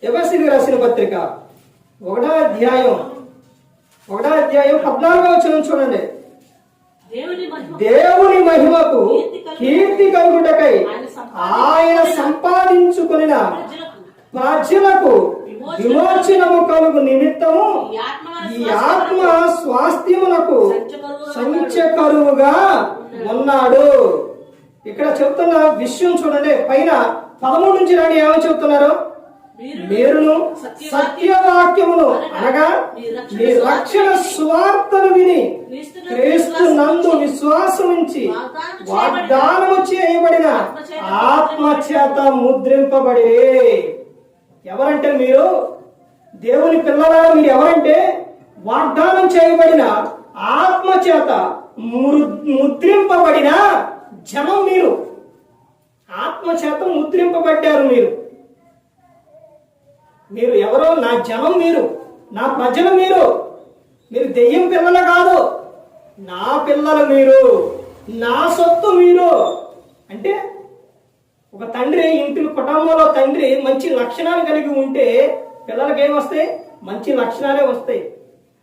ఎఫెసీయులకు రాసిన పత్రిక 1వ అధ్యాయం 14వ వచనం చూడండి. దేవుని మహిమకు కీర్తి కలుగుటకై ఆయన సంపాదించుకొనిన ప్రజలకు విమోచనము కలుగు నిమిత్తము ఈ ఆత్మ స్వాస్థ్యమునకు సంచకరువుగా ఉన్నాడు. ఇక్కడ చెప్తున్న విషయం చూడండి. పైన 13 నుంచి రాని ఏమని చెప్తున్నారు? మీరును సత్యవాక్యమును అనగా మీ రక్షణ సువార్తను విని క్రీస్తు నందు విశ్వాసం ఉంచి వాగ్దానము చేయబడిన ఆత్మ చేత ముద్రింపబడి. ఎవరంటే మీరు దేవుని పిల్లలారా, మీరు ఎవరంటే వాగ్దానం చేయబడిన ఆత్మ చేత ముద్రింపబడిన జనం. మీరు ఆత్మ చేత ముద్రింపబడ్డారు. మీరు ఎవరో? నా జనం, మీరు నా ప్రజలు. మీరు దెయ్యం పిల్లలు కాదు, నా పిల్లలు. మీరు నా సొత్తు. మీరు అంటే ఒక తండ్రి ఇంటి కుటుంబంలో తండ్రి మంచి లక్షణాలు కలిగి ఉంటే పిల్లలకి ఏమొస్తాయి? మంచి లక్షణాలే వస్తాయి.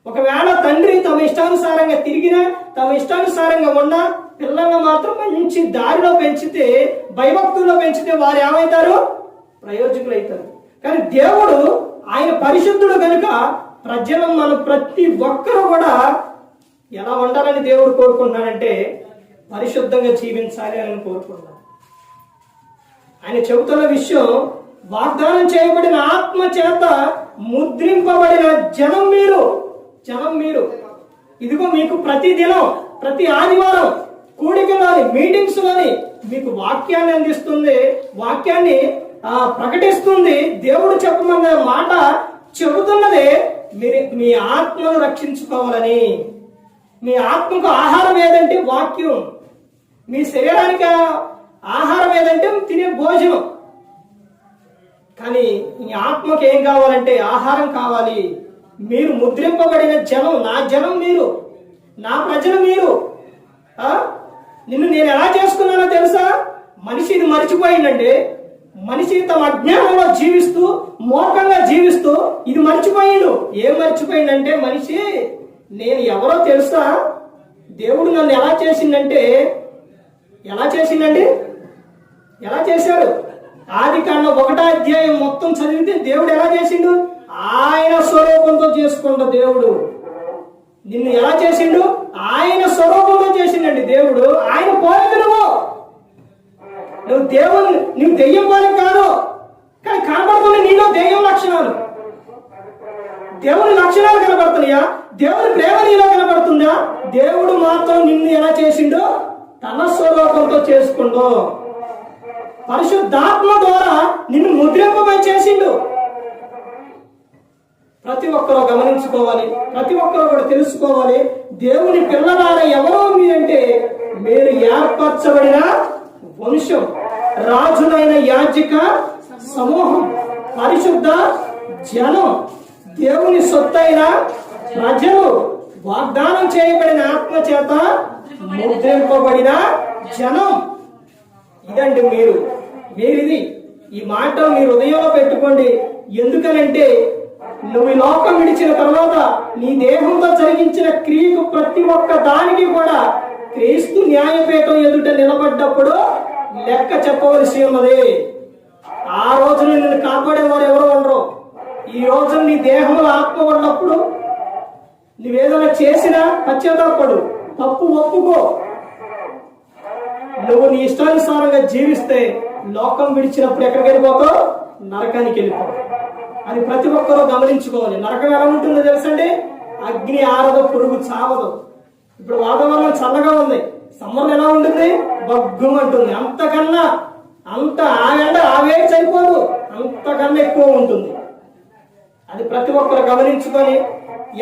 ఒకవేళ తండ్రి తమ ఇష్టానుసారంగా తిరిగినా, తమ ఇష్టానుసారంగా ఉన్నా, పిల్లలను మాత్రం మంచి దారిలో పెంచితే, భయభక్తుల్లో పెంచితే వారు ఏమవుతారు? ప్రయోజకులు అవుతారు. కానీ దేవుడు ఆయన పరిశుద్ధుడు కనుక మన ప్రతి ఒక్కరూ కూడా ఎలా ఉండాలని దేవుడు కోరుకుంటున్నాడంటే పరిశుద్ధంగా జీవించాలి అని కోరుకుంటున్నాడు. ఆయన చెబుతున్న విషయం, వాగ్దానం చేయబడిన ఆత్మ చేత ముద్రింపబడిన జనం మీరు. ఇదిగో మీకు ప్రతి దినం, ప్రతి ఆదివారం కూడికలోని, మీటింగ్స్ లోని మీకు వాక్యాన్ని అందిస్తుంది, వాక్యాన్ని ప్రకటిస్తుంది. దేవుడు చెప్పమన్న మాట చెబుతున్నదే మీ ఆత్మను రక్షించుకోవాలని. మీ ఆత్మకు ఆహారం ఏదంటే వాక్యం. మీ శరీరానికి ఆహారం ఏదంటే తినే భోజనం. కానీ మీ ఆత్మకు ఏం కావాలంటే ఆహారం కావాలి. మీరు ముద్రింపబడిన జనం, నా జనం. మీరు నా ప్రజలు. మీరు నిన్ను నేను ఎలా చేసుకున్నానో తెలుసా? మనిషి ఇది మర్చిపోయిందండి. మనిషి తమ అజ్ఞానంలో జీవిస్తూ, మూర్ఖంగా జీవిస్తూ ఇది మర్చిపోయిండు. ఏం మర్చిపోయిందంటే మనిషి, నేను ఎవరో తెలుసా? దేవుడు నన్ను ఎలా చేసిందంటే, ఎలా చేశాడు? ఆదికాండం 1వ అధ్యాయం మొత్తం చదివితే దేవుడు ఎలా చేసిండు? ఆయన స్వరూపంతో చేసుకుంటా దేవుడు నిన్ను ఎలా చేసిండు? ఆయన స్వరూపంతో చేసిండండి దేవుడు. ఆయన పోలిక నువ్వు దెయ్యం పోలిక కాదు, కానీ కనబడుతుంది నీలో దెయ్యం లక్షణాలు. దేవుని లక్షణాలు కనబడుతున్నాయా? దేవుని ప్రేమ నీలో కనబడుతుందా? దేవుడు మాత్రం నిన్ను ఎలా చేసిండో తన స్వరూపంతో చేసుకుంటూ పరిశుద్ధాత్మ ద్వారా నిన్ను ముద్రింపబడి చేసిండు. ప్రతి ఒక్కరూ గమనించుకోవాలి, ప్రతి ఒక్కరూ కూడా తెలుసుకోవాలి. దేవుని పిల్లలారా ఎవరో మీరంటే, మీరు ఏర్పరచబడిన వంశం, రాజులైన యాజక సమూహం, పరిశుద్ధ జనం, దేవుని సొత్తైన ప్రజలు, వాగ్దానం చేయబడిన ఆత్మ చేత ముద్రింపబడిన జనం. ఇదండి మీరిది. ఈ మాట మీ హృదయంలో పెట్టుకోండి. ఎందుకనంటే నువ్వు ఈ లోకం విడిచిన తర్వాత నీ దేహంతో జరిగించిన క్రియకు ప్రతి ఒక్క దానికి కూడా క్రీస్తు న్యాయపీఠం ఎదుట నిలబడ్డప్పుడు లెక్క చెప్పవలసి ఉన్నది. ఆ రోజు నిన్ను కాపాడేవారు ఎవరు ఉండరు. ఈ రోజు నీ దేహంలో ఆత్మ ఉన్నప్పుడు నువ్వేదైనా చేసినా పశ్చాత్తాపడు, తప్పు ఒప్పుకో. నువ్వు నీ ఇష్టానుసారంగా జీవిస్తే లోకం విడిచినప్పుడు ఎక్కడికి వెళ్ళిపోతావు? నరకానికి వెళ్ళిపోతావు. అది ప్రతి ఒక్కరూ గమనించుకోవాలి. నరకం ఎలా ఉంటుందో తెలుసండి? అగ్ని ఆరదు, పురుగు చావదు. ఇప్పుడు వాతావరణం చల్లగా ఉంది, సమ్మర్ ఎలా ఉంటుంది? బగ్గుమంటుంది. అంతకన్నా ఆ ఎండ ఆ వేడి సరిపోదు, అంతకన్నా ఎక్కువ ఉంటుంది. అది ప్రతి ఒక్కరు గమనించుకొని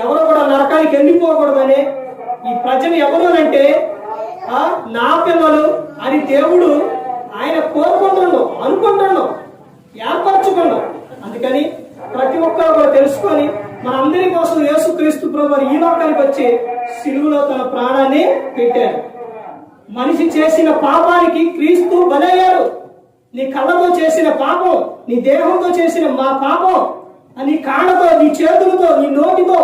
ఎవరు కూడా నరకానికి వెళ్ళిపోకూడదని. ఈ ప్రజలు ఎవరు అంటే నా పిల్లలు అని దేవుడు ఆయన కోరుకుంటున్నాడు, అనుకుంటున్నాడు, ఏర్పరచుకున్నాడు. అందుకని ప్రతి ఒక్కరు కూడా తెలుసుకొని మనందరి కోసం యేసుక్రీస్తు ప్రభువు ఈ లోకానికి వచ్చి సిలువలో తన ప్రాణాన్ని పెట్టారు. మనిషి చేసిన పాపానికి క్రీస్తు బలయ్యారు. నీ కళ్ళతో చేసిన పాపం, నీ దేహంతో చేసిన మా పాపం, నీ కాళ్ళతో, నీ చేతులతో, నీ నోటితో,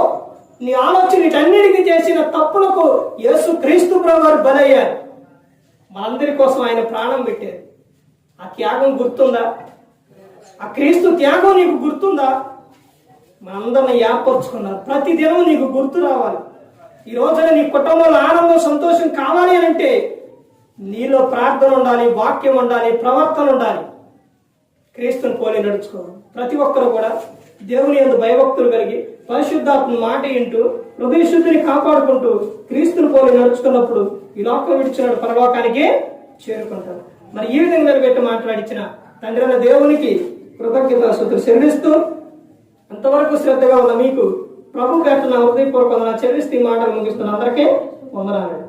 నీ ఆలోచన వీటన్నిటికీ చేసిన తప్పులకు యేసు క్రీస్తు ప్రభువారు బలయ్యారు. మనందరి కోసం ఆయన ప్రాణం పెట్టారు. ఆ త్యాగం గుర్తుందా? ఆ క్రీస్తు త్యాగం నీకు గుర్తుందా? మనందరిని ఏర్పరచుకున్నారు. ప్రతి దినం నీకు గుర్తు రావాలి. ఈ రోజున నీ కుటుంబంలో ఆనందం, సంతోషం కావాలి అని అంటే నీలో ప్రార్థన ఉండాలి, వాక్యం ఉండాలి, ప్రవర్తన ఉండాలి. క్రీస్తుని పోలి నడుచుకోవాలి. ప్రతి ఒక్కరు కూడా దేవుని యందు భయభక్తులు కలిగి పరిశుద్ధాత్మ మాట వింటూ హృదయ శుద్ధిని కాపాడుకుంటూ క్రీస్తుని పోలి నడుచుకున్నప్పుడు ఈ లోకం విడిచిన పరలోకానికే చేరుకుంటారు. మరి ఈ విధంగా నిలబెట్టి మాట్లాడించిన తండ్రి అయిన దేవునికి కృతజ్ఞతాస్తుతులు చెల్లిస్తూ, అంతవరకు శ్రద్ధగా ఉన్న మీకు ప్రభు పేరున హృదయపూర్వకంగా చెల్లిస్తూ ఈ మాటలు ముగిస్తున్న అందరికీ వందనాలు.